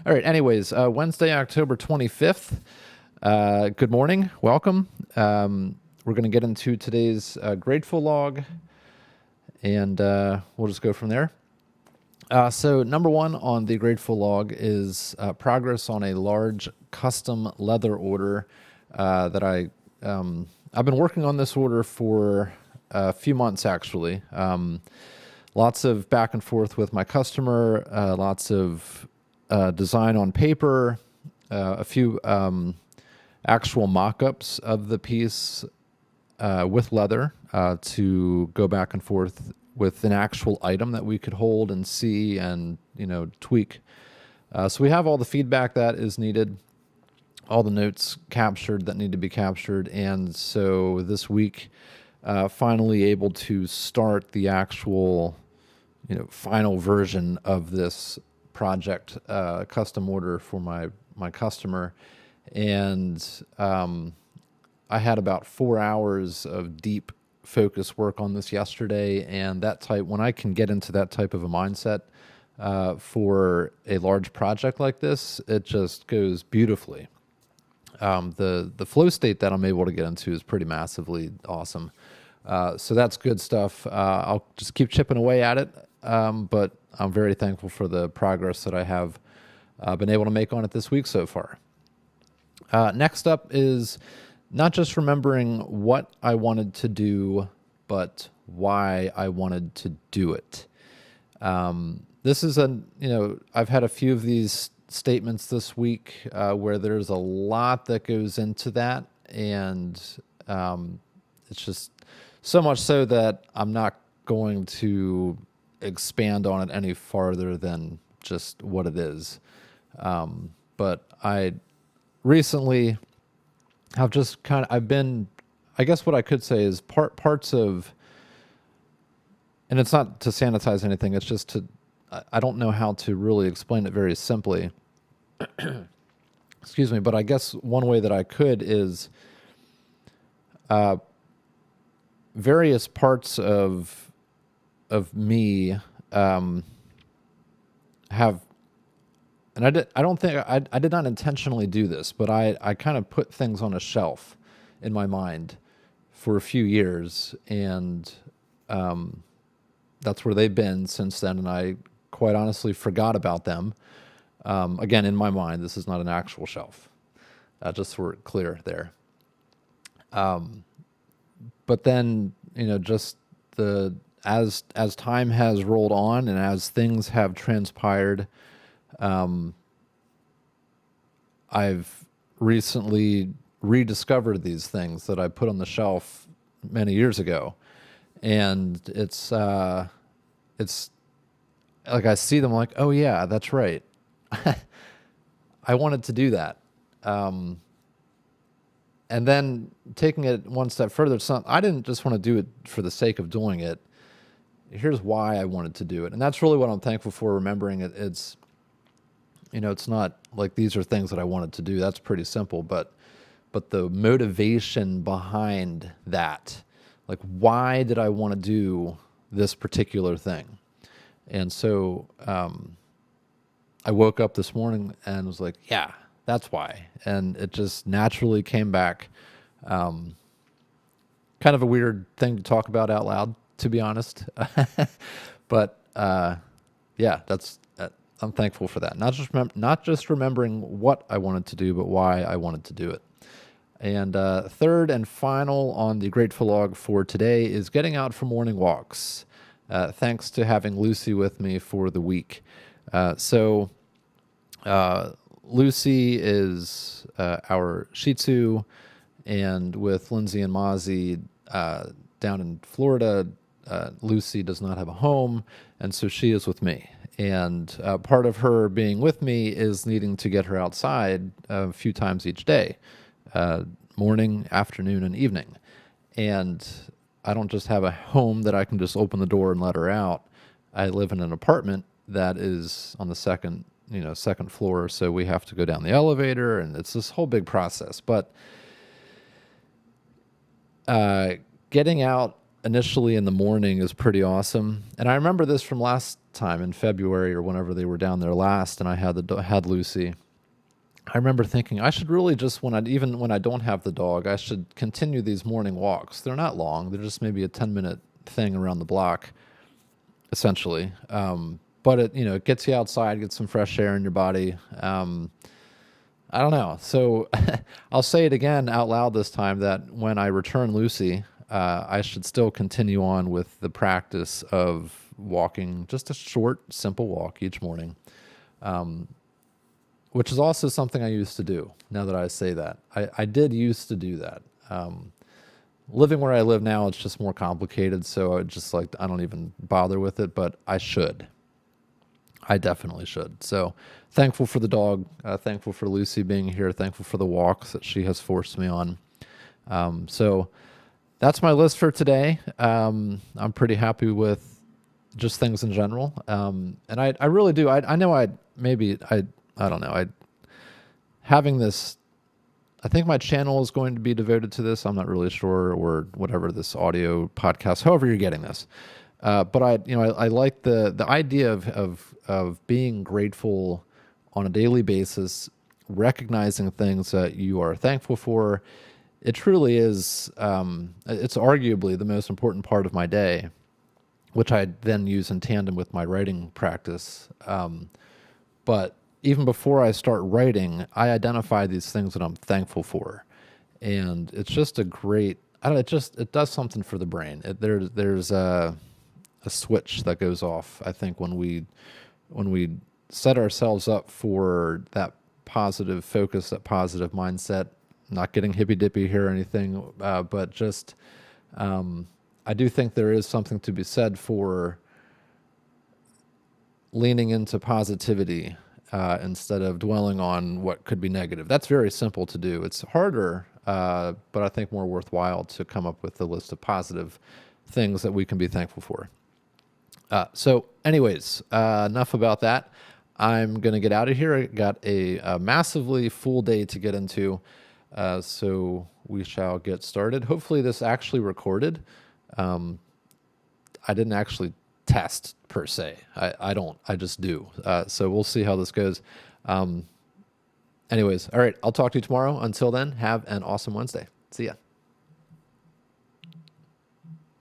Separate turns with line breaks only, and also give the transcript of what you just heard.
All right. Anyways, Wednesday, October 25th. Good morning. Welcome. We're going to get into today's grateful log, and we'll just go from there. So number one on the grateful log is progress on a large custom leather order that I've been working on this order for a few months actually. Lots of back and forth with my customer, lots of design on paper, a few actual mock-ups of the piece with leather to go back and forth with an actual item that we could hold and see and, tweak. So we have all the feedback that is needed, all the notes captured that need to be captured. And so this week, finally able to start the actual, final version of this project, custom order for my customer. And I had about 4 hours of deep focus work on this yesterday, and when I can get into that type of a mindset for a large project like this, it just goes beautifully. The flow state that I'm able to get into is pretty massively awesome. So that's good stuff. I'll just keep chipping away at it, but I'm very thankful for the progress that I have been able to make on it this week so far. Next up is not just remembering what I wanted to do, but why I wanted to do it. This is I've had a few of these statements this week where there's a lot that goes into that, and it's just so much so that I'm not going to expand on it any farther than just what it is. But I recently have just I guess what I could say is parts of, and it's not to sanitize anything, it's just I don't know how to really explain it very simply. Excuse me, but I guess one way that I could is various parts of me have, and I did not intentionally do this, but I kind of put things on a shelf in my mind for a few years, and that's where they've been since then, and I quite honestly forgot about them. Again, in my mind, this is not an actual shelf, just so we're clear there. But then, just as time has rolled on and as things have transpired, I've recently rediscovered these things that I put on the shelf many years ago, and it's like I see them like, oh yeah, that's right. I wanted to do that. And then taking it one step further, I didn't just want to do it for the sake of doing it. Here's why I wanted to do it. And that's really what I'm thankful for, remembering it. It's not like these are things that I wanted to do. That's pretty simple. But the motivation behind that, like, why did I want to do this particular thing? And so I woke up this morning and was like, yeah, that's why. And it just naturally came back. Kind of a weird thing to talk about out loud, to be honest. But yeah, I'm thankful for that. Not just remembering what I wanted to do, but why I wanted to do it. And third and final on the grateful log for today is getting out for morning walks. Thanks to having Lucy with me for the week. So Lucy is our Shih Tzu, and with Lindsay and Mozzie down in Florida, Lucy does not have a home, and so she is with me. And part of her being with me is needing to get her outside a few times each day, morning, afternoon, and evening. And I don't just have a home that I can just open the door and let her out. I live in an apartment that is on the second floor, so we have to go down the elevator, and it's this whole big process. But getting out initially in the morning is pretty awesome. And I remember this from last time in February or whenever they were down there last, and I had Lucy. I remember thinking I should really just even when I don't have the dog, I should continue these morning walks. They're not long; they're just maybe a 10-minute thing around the block, essentially. But it gets you outside, gets some fresh air in your body. I don't know. So I'll say it again out loud this time that when I return Lucy, I should still continue on with the practice of walking just a short, simple walk each morning, which is also something I used to do. Now that I say that, I did used to do that. Living where I live now, it's just more complicated. So I don't even bother with it, but I should. I definitely should. So thankful for the dog, thankful for Lucy being here, thankful for the walks that she has forced me on. So that's my list for today. I'm pretty happy with just things in general. And I really do. I know I don't know. Having this, I think my channel is going to be devoted to this. I'm not really sure, or whatever, this audio podcast, however you're getting this. But I like the idea of being grateful on a daily basis, recognizing things that you are thankful for. It truly is. It's arguably the most important part of my day, which I then use in tandem with my writing practice. But even before I start writing, I identify these things that I'm thankful for, and it's just a great. It does something for the brain. There's a switch that goes off, I think, when we set ourselves up for that positive focus, that positive mindset. Not getting hippy dippy here or anything, but just I do think there is something to be said for leaning into positivity instead of dwelling on what could be negative. That's very simple to do. It's harder, but I think more worthwhile to come up with a list of positive things that we can be thankful for. So anyways, enough about that. I'm going to get out of here. I got a massively full day to get into, so we shall get started. Hopefully this actually recorded. I didn't actually test per se. I don't. I just do. So we'll see how this goes. Anyways, all right. I'll talk to you tomorrow. Until then, have an awesome Wednesday. See ya.